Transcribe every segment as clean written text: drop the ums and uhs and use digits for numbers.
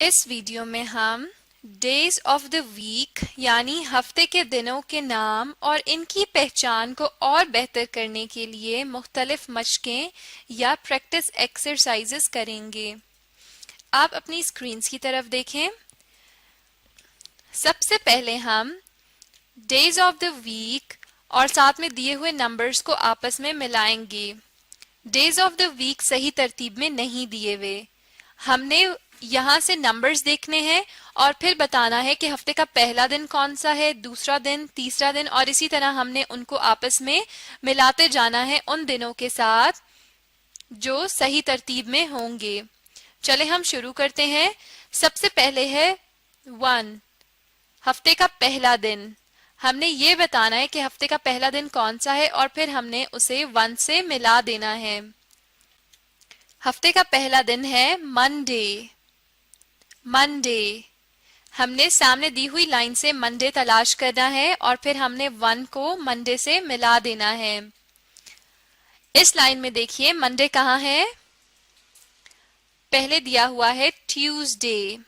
इस वीडियो में हम डेज ऑफ द वीक यानी हफ्ते के दिनों के नाम और इनकी पहचान को और बेहतर करने के लिए मुख्तलिफ मशकें या प्रैक्टिस एक्सरसाइजेस करेंगे। आप अपनी स्क्रीन्स की तरफ देखें। सबसे पहले हम डेज ऑफ द वीक और साथ में दिए हुए नंबर्स को आपस में मिलाएंगे। डेज ऑफ द वीक सही तरतीब में नहीं दिए हुए, हमने यहाँ से नंबर्स देखने हैं और फिर बताना है कि हफ्ते का पहला दिन कौन सा है, दूसरा दिन, तीसरा दिन, और इसी तरह हमने उनको आपस में मिलाते जाना है उन दिनों के साथ जो सही तरतीब में होंगे। चले हम शुरू करते हैं। सबसे पहले है 1, हफ्ते का पहला दिन। हमने ये बताना है कि हफ्ते का पहला दिन कौन सा है और फिर हमने उसे 1 से मिला देना है। हफ्ते का पहला दिन है मंडे। मंडे, हमने सामने दी हुई लाइन से मंडे तलाश करना है और फिर हमने 1 को मंडे से मिला देना है। इस लाइन में देखिए मंडे कहाँ है, पहले दिया हुआ है ट्यूसडे,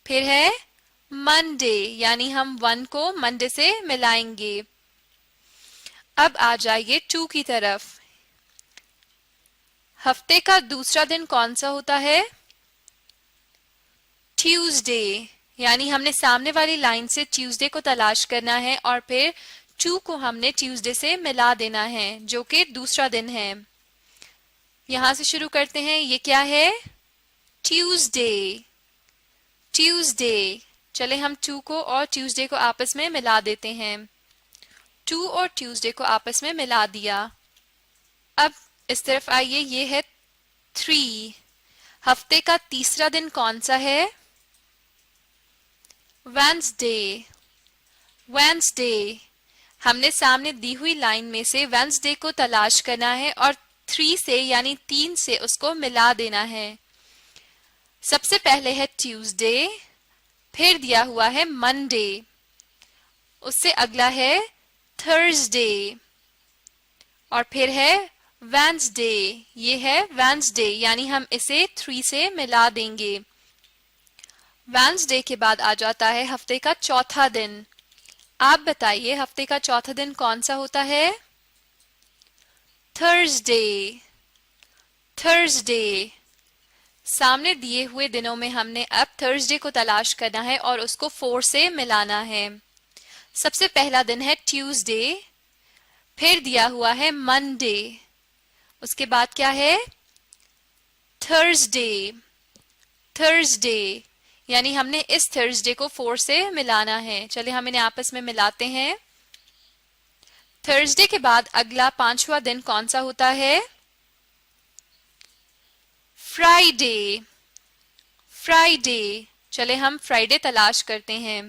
फिर है मंडे, यानी हम 1 को मंडे से मिलाएंगे। अब आ जाइए 2 की तरफ। हफ्ते का दूसरा दिन कौन सा होता है, ट्यूसडे, यानी हमने सामने वाली लाइन से ट्यूसडे को तलाश करना है और फिर 2 को हमने ट्यूसडे से मिला देना है जो कि दूसरा दिन है। यहां से शुरू करते हैं। ये क्या है, ट्यूसडे। ट्यूसडे, चले हम 2 को और ट्यूसडे को आपस में मिला देते हैं। 2 और ट्यूसडे को आपस में मिला दिया। अब इस तरफ आइए, ये है 3। हफ्ते का तीसरा दिन कौन सा है, वेंसडे। वेंसडे, हमने सामने दी हुई लाइन में से वेंसडे को तलाश करना है और 3 से यानी 3 से उसको मिला देना है। सबसे पहले है ट्यूसडे, फिर दिया हुआ है मंडे, उससे अगला है थर्सडे और फिर है वेंसडे। ये है वेंसडे, यानी हम इसे 3 से मिला देंगे। वेंसडे के बाद आ जाता है हफ्ते का चौथा दिन। आप बताइए हफ्ते का चौथा दिन कौन सा होता है, थर्सडे। थर्सडे, सामने दिए हुए दिनों में हमने अब थर्सडे को तलाश करना है और उसको 4 से मिलाना है। सबसे पहला दिन है ट्यूसडे, फिर दिया हुआ है मंडे, उसके बाद क्या है, थर्सडे। थर्सडे, यानी हमने इस थर्सडे को 4 से मिलाना है। चलिए हम इन्हें आपस में मिलाते हैं। थर्सडे के बाद अगला 5वां दिन कौन सा होता है, फ्राइडे। फ्राइडे, चले हम फ्राइडे तलाश करते हैं।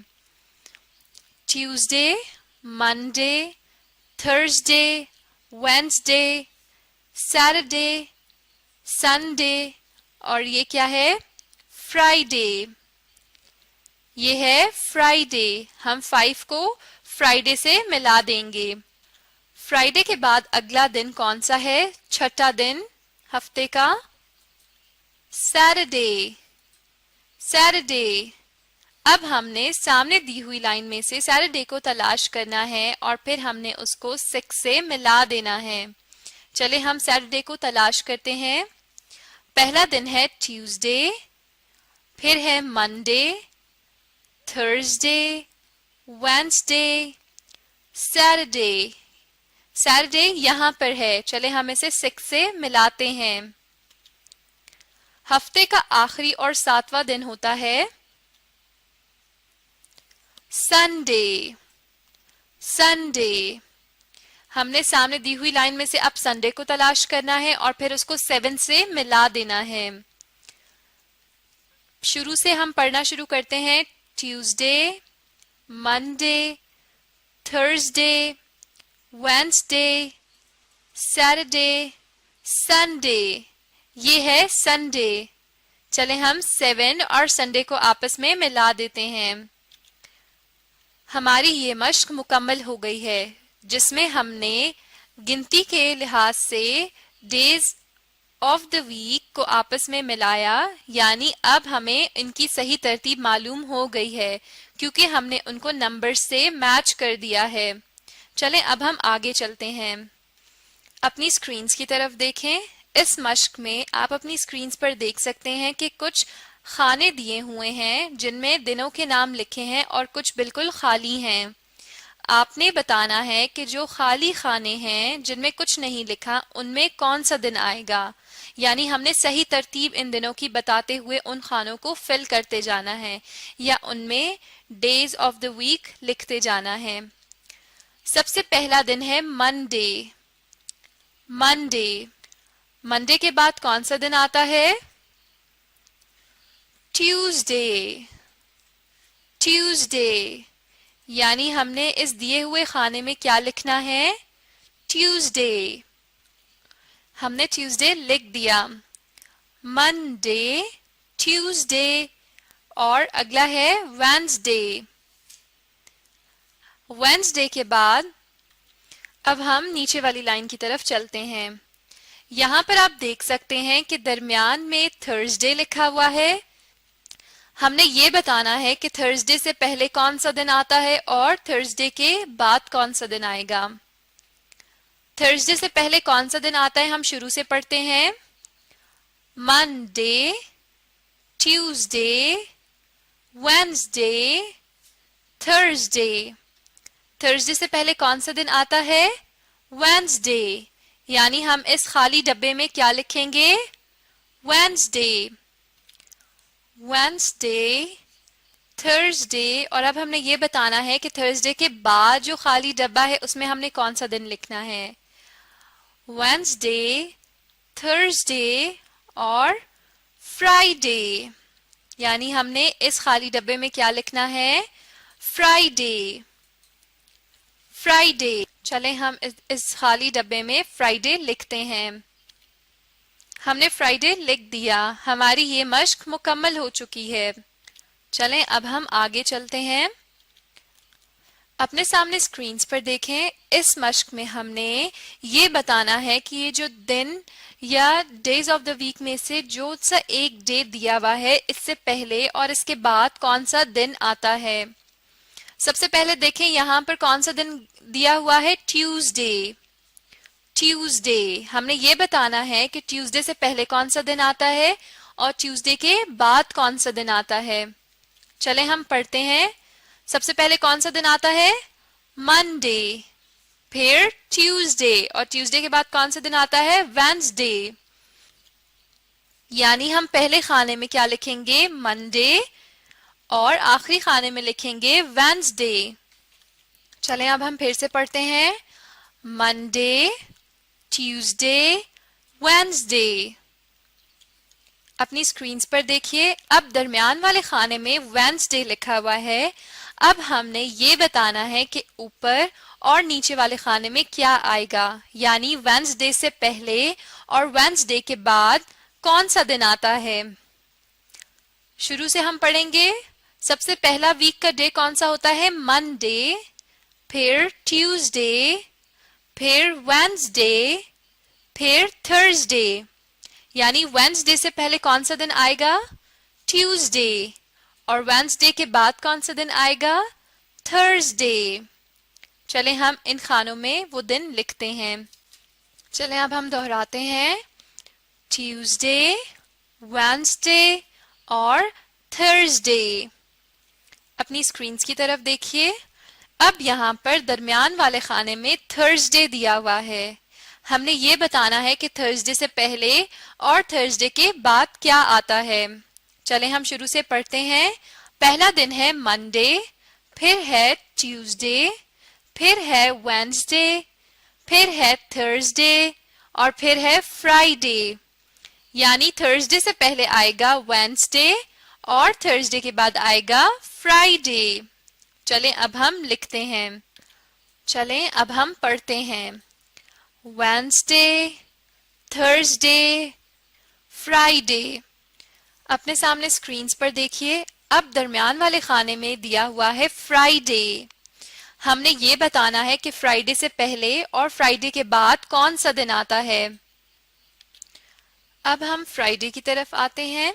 Tuesday, Monday, Thursday, Wednesday, Saturday, Sunday और ये क्या है, फ्राइडे। ये है फ्राइडे। हम 5 को फ्राइडे से मिला देंगे। फ्राइडे के बाद अगला दिन कौन सा है, छठा दिन हफ्ते का, सैटरडे। सैटरडे, अब हमने सामने दी हुई लाइन में से सैटरडे को तलाश करना है और फिर हमने उसको 6 से मिला देना है। चले हम सैटरडे को तलाश करते हैं। पहला दिन है ट्यूसडे, फिर है Monday, Thursday, Wednesday, Saturday. Saturday यहां पर है, चले हम इसे 6 से मिलाते हैं। हफ्ते का आखिरी और 7वां दिन होता है संडे। संडे, हमने सामने दी हुई लाइन में से अब संडे को तलाश करना है और फिर उसको 7 से मिला देना है। शुरू से हम पढ़ना शुरू करते हैं। Tuesday, Monday, Thursday, Wednesday, Saturday, Sunday. ये है संडे। चले हम 7 और संडे को आपस में मिला देते हैं। हमारी ये मश्क मुकम्मल हो गई है जिसमें हमने गिनती के लिहाज से डेज ऑफ द वीक को आपस में मिलाया, यानी अब हमें इनकी सही तरतीब मालूम हो गई है क्योंकि हमने उनको नंबर से मैच कर दिया है। चलें अब हम आगे चलते हैं। अपनी स्क्रीन्स की तरफ देखें। इस मश्क में आप अपनी स्क्रीन्स पर देख सकते हैं कि कुछ खाने दिए हुए हैं जिनमें दिनों के नाम लिखे हैं और कुछ बिल्कुल खाली हैं। आपने बताना है कि जो खाली खाने हैं जिनमें कुछ नहीं लिखा उनमें कौन सा दिन आएगा, यानी हमने सही तरतीब इन दिनों की बताते हुए उन खानों को फिल करते जाना है या उनमें डेज ऑफ द वीक लिखते जाना है। सबसे पहला दिन है मंडे। मंडे मंडे के बाद कौन सा दिन आता है? ट्यूसडे। ट्यूसडे यानी हमने इस दिए हुए खाने में क्या लिखना है? ट्यूसडे। हमने ट्यूसडे लिख दिया। मंडे, ट्यूसडे और अगला है वेडनेसडे। वेडनेसडे के बाद अब हम नीचे वाली लाइन की तरफ चलते हैं। यहां पर आप देख सकते हैं कि दरमियान में थर्सडे लिखा हुआ है। हमने ये बताना है कि थर्सडे से पहले कौन सा दिन आता है और थर्सडे के बाद कौन सा दिन आएगा। थर्सडे से पहले कौन सा दिन आता है हम शुरू से पढ़ते हैं। Monday, Tuesday, Wednesday, Thursday. Thursday से पहले कौन सा दिन आता है? वेडनेसडे, यानी हम इस खाली डब्बे में क्या लिखेंगे? वेडनेसडे। वेडनेसडे, थर्सडे और अब हमने ये बताना है कि थर्सडे के बाद जो खाली डब्बा है उसमें हमने कौन सा दिन लिखना है। वेडनेसडे, थर्सडे और फ्राइडे, यानी हमने इस खाली डब्बे में क्या लिखना है? फ्राइडे। फ्राइडे। चलें हम इस खाली डब्बे में फ्राइडे लिखते हैं। हमने फ्राइडे लिख दिया। हमारी ये मश्क मुकम्मल हो चुकी है। चलें अब हम आगे चलते हैं। अपने सामने स्क्रीन्स पर देखें। इस मश्क में हमने ये बताना है कि ये जो दिन या डेज ऑफ द वीक में से जो सा एक डे दिया हुआ है इससे पहले और इसके बाद कौन सा दिन आता है। सबसे पहले देखें यहाँ पर कौन सा दिन दिया हुआ है? ट्यूसडे। ट्यूसडे। हमने ये बताना है कि ट्यूसडे से पहले कौन सा दिन आता है और ट्यूसडे के बाद कौन सा दिन आता है। चले हम पढ़ते हैं। सबसे पहले कौन सा दिन आता है? मंडे, फिर ट्यूसडे और ट्यूसडे के बाद कौन सा दिन आता है? वेडनेसडे। यानी हम पहले खाने में क्या लिखेंगे? मंडे और आखिरी खाने में लिखेंगे वेडनेसडे। चलें अब हम फिर से पढ़ते हैं। Monday, Tuesday, Wednesday. अपनी स्क्रीन्स पर देखिए। अब दरमियान वाले खाने में वेडनेसडे लिखा हुआ है। अब हमने ये बताना है कि ऊपर और नीचे वाले खाने में क्या आएगा, यानी वेडनेसडे से पहले और वेडनेसडे के बाद कौन सा दिन आता है। शुरू से हम पढ़ेंगे। सबसे पहला वीक का डे कौन सा होता है? मंडे, फिर ट्यूसडे, फिर वेडनेसडे, फिर थर्सडे। यानी वेडनेसडे से पहले कौन सा दिन आएगा? ट्यूसडे और वेडनेसडे के बाद कौन सा दिन आएगा? थर्सडे। चलें हम इन खानों में वो दिन लिखते हैं। चलें अब हम दोहराते हैं। ट्यूसडे, वेडनेसडे और थर्सडे। अपनी स्क्रीन्स की तरफ देखिए। अब यहाँ पर दरमियान वाले खाने में थर्सडे दिया हुआ है। हमने ये बताना है कि थर्सडे से पहले और थर्सडे के बाद क्या आता है। चलें हम शुरू से पढ़ते हैं। पहला दिन है मंडे, फिर है ट्यूसडे, फिर है वेडनेसडे, फिर है थर्सडे और फिर है फ्राइडे। यानी थर्सडे से पहले आएगा वेडनेसडे और थर्सडे के बाद आएगा फ्राइडे। चलें अब हम लिखते हैं। चलें अब हम पढ़ते हैं। Wednesday, Thursday, Friday. अपने सामने स्क्रीन्स पर देखिए। अब दरमियान वाले खाने में दिया हुआ है फ्राइडे। हमने ये बताना है कि फ्राइडे से पहले और फ्राइडे के बाद कौन सा दिन आता है। अब हम फ्राइडे की तरफ आते हैं।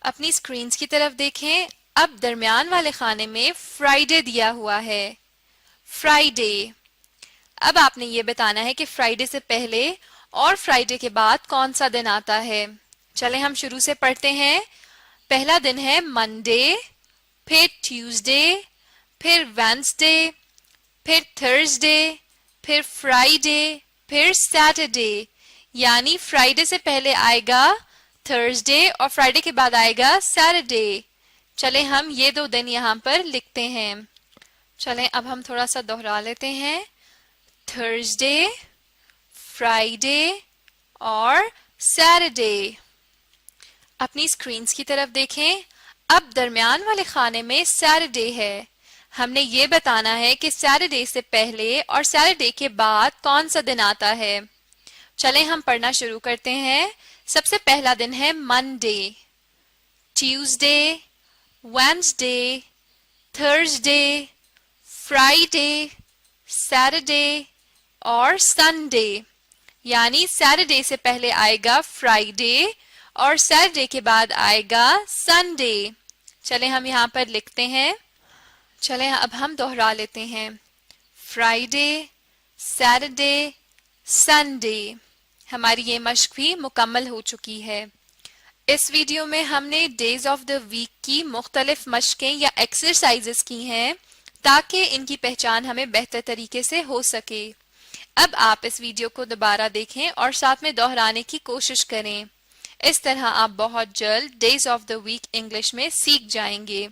अपनी स्क्रीन्स की तरफ देखें। अब दरमियान वाले खाने में फ्राइडे दिया हुआ है, फ्राइडे। अब आपने ये बताना है कि फ्राइडे से पहले और फ्राइडे के बाद कौन सा दिन आता है। चलें हम शुरू से पढ़ते हैं। पहला दिन है मंडे, फिर ट्यूसडे, फिर वेडनेसडे, फिर थर्सडे, फिर फ्राइडे, फिर सैटरडे। यानी फ्राइडे से पहले आएगा थर्सडे और फ्राइडे के बाद आएगा सैटरडे। चलें हम ये दो दिन यहाँ पर लिखते हैं। चलें अब हम थोड़ा सा दोहरा लेते हैं। थर्सडे, फ्राइडे और सैटरडे। अपनी स्क्रीन्स की तरफ देखें। अब दरमियान वाले खाने में सैटरडे है। हमने ये बताना है कि सैटरडे से पहले और सैटरडे के बाद कौन सा दिन आता है। चलें हम पढ़ना शुरू करते हैं। सबसे पहला दिन है Monday, Tuesday, Wednesday, Thursday, Friday, Saturday और संडे। यानी सैटरडे से पहले आएगा फ्राइडे और सैटरडे के बाद आएगा संडे। चलें हम यहाँ पर लिखते हैं। चलें अब हम दोहरा लेते हैं। Friday, Saturday, Sunday. हमारी ये मश्क भी मुकम्मल हो चुकी है। इस वीडियो में हमने डेज ऑफ द वीक की मुख्तलिफ मश्कें या एक्सरसाइजेस की हैं ताकि इनकी पहचान हमें बेहतर तरीके से हो सके। अब आप इस वीडियो को दोबारा देखें और साथ में दोहराने की कोशिश करें। इस तरह आप बहुत जल्द days of the week English में सीख जाएंगे।